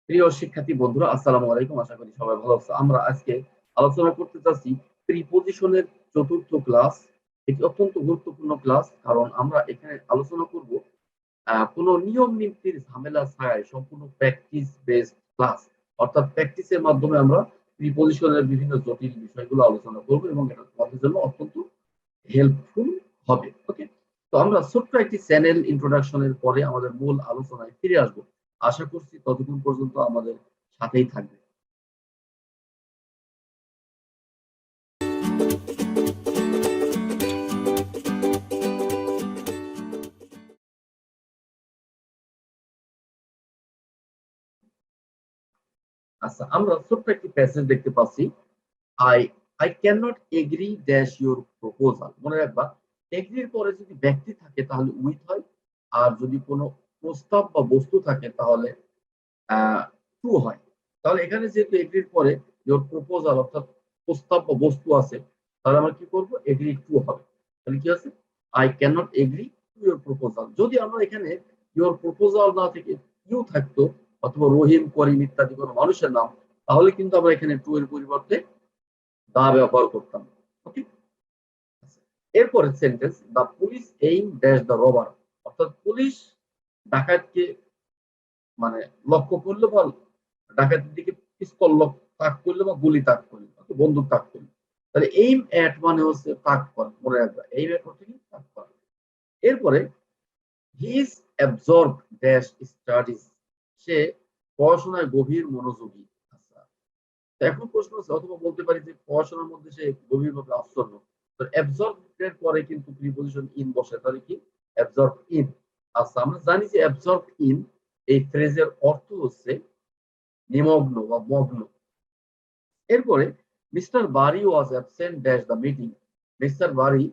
প্রিয় শিক্ষার্থী বন্ধুরা, আসসালামু আলাইকুম। আশা করি সবাই ভালো আছো। আমরা আজকে আলোচনা করতে যাচ্ছি প্রিপজিশনের চতুর্থ ক্লাস। এটি অত্যন্ত গুরুত্বপূর্ণ ক্লাস, কারণ আমরা এখানে আলোচনা করব কোন নিয়ম নীতির ঝামেলা ছাড়াই সম্পূর্ণ প্র্যাকটিস বেসড ক্লাস। অর্থাৎ প্র্যাকটিসের মাধ্যমে আমরা প্রিপজিশনের বিভিন্ন জটিল বিষয়গুলো আলোচনা করব এবং এটা তোমাদের জন্য অত্যন্ত হেল্পফুল হবে। ওকে, তো আমরা ছোট্ট একটি চ্যানেল ইন্ট্রোডাকশনের পরে আমাদের মূল আলোচনায় ফিরে আসবো। আশা করছি ততক্ষণ পর্যন্ত আমাদের সাথেই থাকবে। আচ্ছা, আমরা ছোট্ট একটি প্যাসেজ দেখতে পাচ্ছি। I I can not agree dash your proposal. মনে রাখবা, এগ্রির পরে যদি ব্যক্তি থাকে তাহলে উইথ হয়, আর যদি কোনো প্রস্তাব বা বস্তু থাকে তাহলে টু হয়। তাহলে এখানে যেহেতু এগ্রির পরে ইউর প্রপোজাল অর্থাৎ প্রস্তাব বা বস্তু আছে, তাহলে আমরা কি করব, এগ্রি টু হবে। তাহলে কি আছে, I can not agree to your proposal. যদি আমরা এখানে ইউর প্রপোজাল না থেকে ইউ থাকতো, অথবা রহিম করিম ইত্যাদি কোনো মানুষের নাম, তাহলে কিন্তু আমরা এখানে টু এর পরিবর্তে দা ব্যবহার করতাম। ওকে, এরপরে sentence, the police aim dash the robber. অর্থাৎ পুলিশ ডাকাতকে মানে লক্ষ্য করলো বা ডাকাতের দিকে পিস্তল তাক করলো বা গুলি তাক করলো, বন্দুক তাক করলো। তাহলে এইম অ্যাট মানে হচ্ছে তাক করা, মনে রাখবা এইম অ্যাট হচ্ছে কি তাক করা। এরপরে he is absorb dash studies. সে পড়াশোনায় গভীর মনোযোগী। আচ্ছা, এখন প্রশ্ন আছে, অথবা বলতে পারি যে পড়াশোনার মধ্যে সে গভীরভাবে আচ্ছন্ন। তো অ্যাবজর্ব এর পরে কিন্তু প্রিপজিশন ইন বসে, তাহলে কি অ্যাবজর্ব ইন। আচ্ছা, আমরা জানি যে অ্যাবজর্ব ইন এই ফ্রেজের অর্থ হচ্ছে নিমগ্ন বা মগ্ন। এরপরে mister Bari was absent dash the meeting. Mister Bari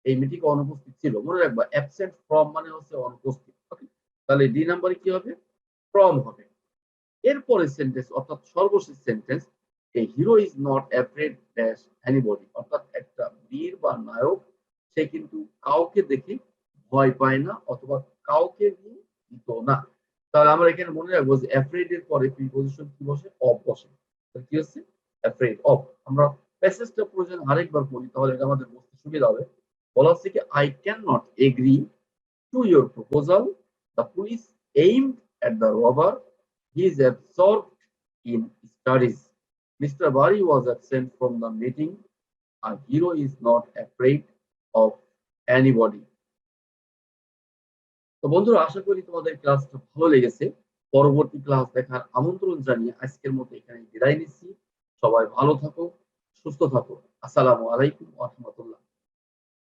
এই মিটিং অনুপস্থিত ছিল। মনে রাখবা অ্যাবসেন্ট ফ্রম মানে হচ্ছে অনুপস্থিত। তাহলে ডি নাম্বারে কি হবে, ফ্রম হবে। এরপরে সেন্টেন্স অর্থাৎ সর্বশেষ sentence, A hero is not afraid dash anybody. অর্থাৎ একটা বীর বা নায়ক সে কিন্তু কাউকে দেখে ভয় পায় না, অথবা কাউকে নিয়ে ভীত না। তাহলে আমরা এখানে মনে রাখবো যে অ্যাফ্রেড এর পরে প্রিপজিশন কি বসে, অফ বসে। কি হচ্ছে, অ্যাফ্রেড অফ। আমরা প্যাসেজটা প্রয়োজন আরেকবার পড়ি, তাহলে এটা আমাদের বুঝতে সুবিধা হবে। বলা হচ্ছে কি, I can not agree to your proposal. The police aimed at the robber. He is absorbed in studies. Mr. Bari was absent from the meeting. A hero is not afraid of anybody. তো বন্ধুরা, আশা করি তোমাদের ক্লাসটা ভালো লেগেছে। পরবর্তী class দেখার আমন্ত্রণ জানিয়ে আজকের মতো এখানে বিদায় নিচ্ছি। সবাই ভালো থাকো, সুস্থ থাকো। আসসালামু আলাইকুম ওয়া রাহমাতুল্লাহ।